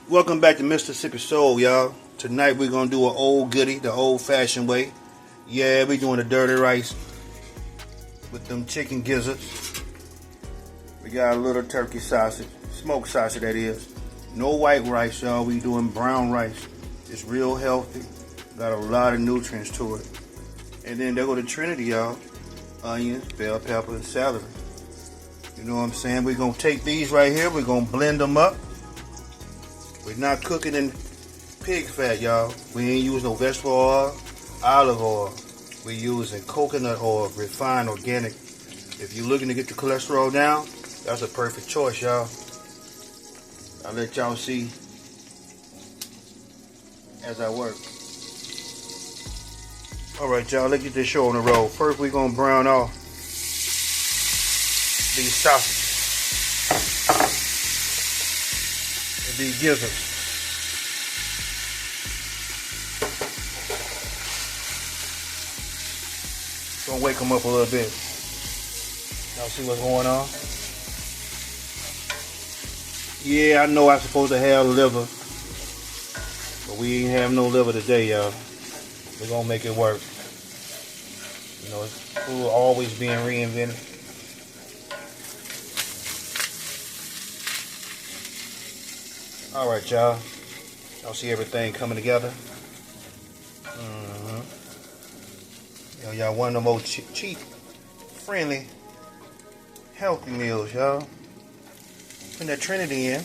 Welcome back to Mr.Ssippi Soul, y'all. Tonight we're gonna do an old goodie, the old-fashioned way. Yeah, we doing the dirty rice with them chicken gizzards. We got a little turkey sausage, smoked sausage that is. No white rice, y'all. We doing brown rice. It's real healthy. Got a lot of nutrients to it. And then there go the Trinity, y'all. Onions, bell pepper, and celery. You know what I'm saying? We're gonna take these right here. We're gonna blend them up. We're not cooking in pig fat, y'all. We ain't using no vegetable oil, olive oil. We're using coconut oil, refined organic. If you're looking to get the cholesterol down, that's a perfect choice, y'all. I'll let y'all see as I work. Alright, y'all, let's get this show on the road. First, we're going to brown off these sausages. These gizzards. Gonna wake them up a little bit. Y'all see what's going on? Yeah, I know I'm supposed to have liver, but we ain't have no liver today, y'all. We're gonna make it work. You know, food always being reinvented. Alright, y'all. Y'all see everything coming together? Y'all want them old cheap, friendly, healthy meals, y'all. Put that Trinity in.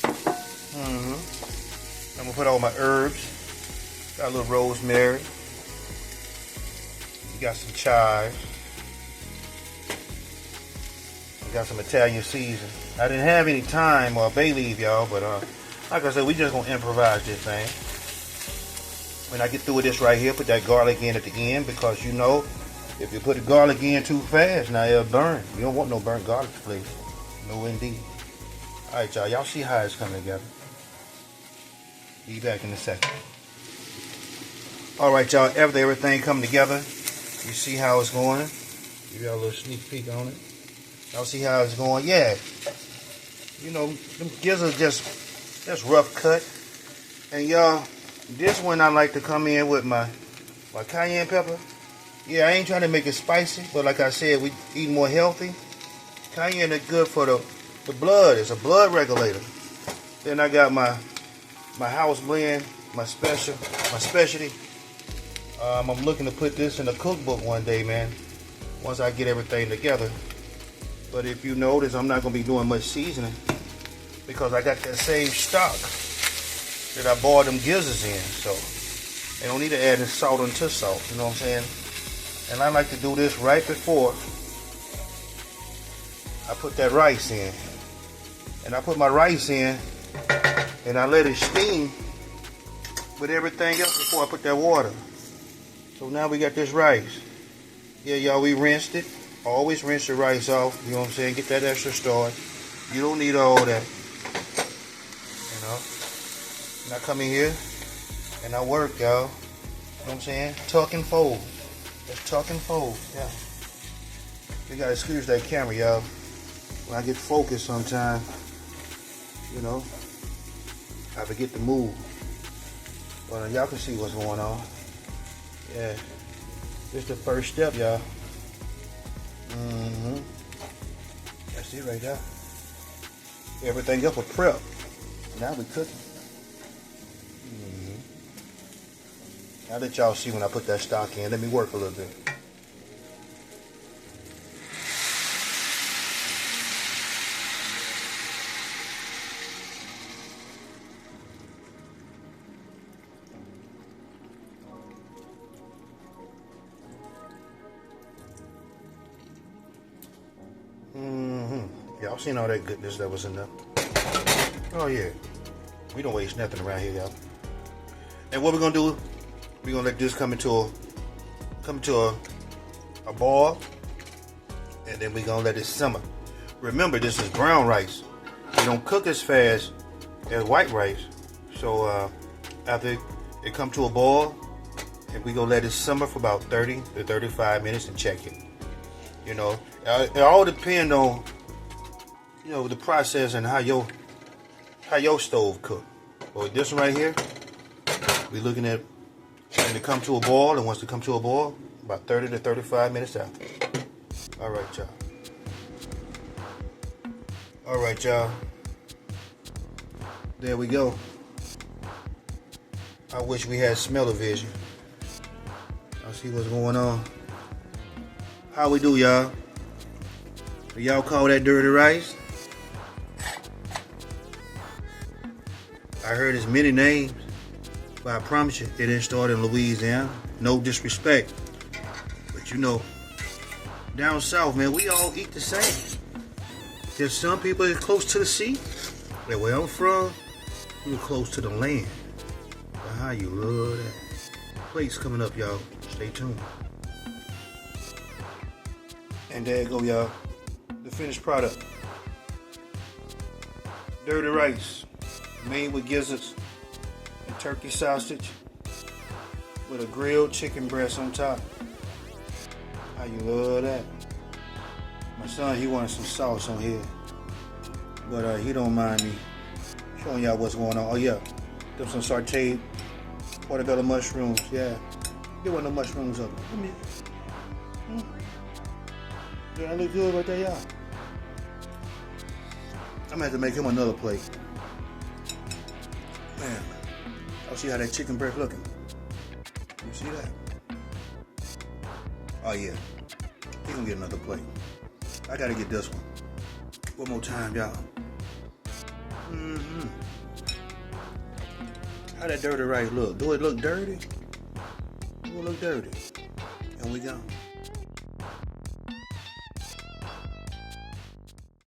I'm gonna put all my herbs. Got a little rosemary. You got some chives. You got some Italian seasoning. I didn't have any thyme or bay leaf, y'all, but like I said, we just gonna improvise this thing. When I get through with this right here, put that garlic in at the end, because you know, if you put the garlic in too fast, now it'll burn. You don't want no burnt garlic, please. No indeed. Alright, y'all. Y'all see how it's coming together. Be back in a second. Alright, y'all. After everything come together, you see how it's going. Give y'all a little sneak peek on it. Y'all see how it's going? Yeah. You know, them gizzards just rough cut. And y'all, this one I like to come in with my cayenne pepper. Yeah, I ain't trying to make it spicy, but like I said, we eat more healthy. Cayenne is good for the blood. It's a blood regulator. Then I got my house blend, my specialty. I'm looking to put this in a cookbook one day, man. Once I get everything together. But if you notice, I'm not gonna be doing much seasoning because I got that same stock that I boiled them gizzards in, so they don't need to add any salt unto salt, you know what I'm saying? And I like to do this right before I put that rice in. And I put my rice in and I let it steam with everything else before I put that water. So now we got this rice. Yeah, y'all, we rinsed it. Always rinse the rice off, you know what I'm saying? Get that extra starch. You don't need all that, you know? And I come in here and I work, y'all. You know what I'm saying? Tuck and fold. Just tuck and fold, yeah. You gotta excuse that camera, y'all. When I get focused sometimes, you know, I forget to move. But y'all can see what's going on. Yeah. This is the first step, y'all. That's it right there. Everything else was prep. Now we cooking. I'll let y'all see when I put that stock in. Let me work a little bit. Y'all seen all that goodness that was in there? Oh yeah. We don't waste nothing around here, y'all. And what we're gonna do, we're gonna let this come into a boil, and then we're gonna let it simmer. Remember, this is brown rice. It don't cook as fast as white rice. So after it come to a boil, and we gonna let it simmer for about 30 to 35 minutes and check it. You know, it all depends on, you know, the process and how your how your stove cook. Well, this one right here, we looking at when to come to a boil, and once it come to a boil, about 30 to 35 minutes after. All right, y'all. All right, y'all. There we go. I wish we had smell-o-vision. I'll see what's going on. How we do, y'all? Do y'all call that dirty rice? I heard it's many names, but I promise you, it didn't start in Louisiana. No disrespect, but you know, down south, man, we all eat the same. There's some people that are close to the sea. And where I'm from, we're close to the land. But how you love that. Plates coming up, y'all. Stay tuned. And there you go, y'all. The finished product. Dirty rice, made with gizzards and turkey sausage with a grilled chicken breast on top. How you love that. My son, he wanted some sauce on here, but he don't mind me showing y'all what's going on. Oh yeah, there's some sauteed portobello mushrooms. Yeah, there wasn't no mushrooms up there. Yeah, that look good right there, y'all. I'm gonna have to make him another plate. Man, I'll see how that chicken breast looking. You see that? Oh yeah, he gonna get another plate. I gotta get this one. One more time, y'all. How that dirty rice look? Do it look dirty? Do it look dirty? And we go.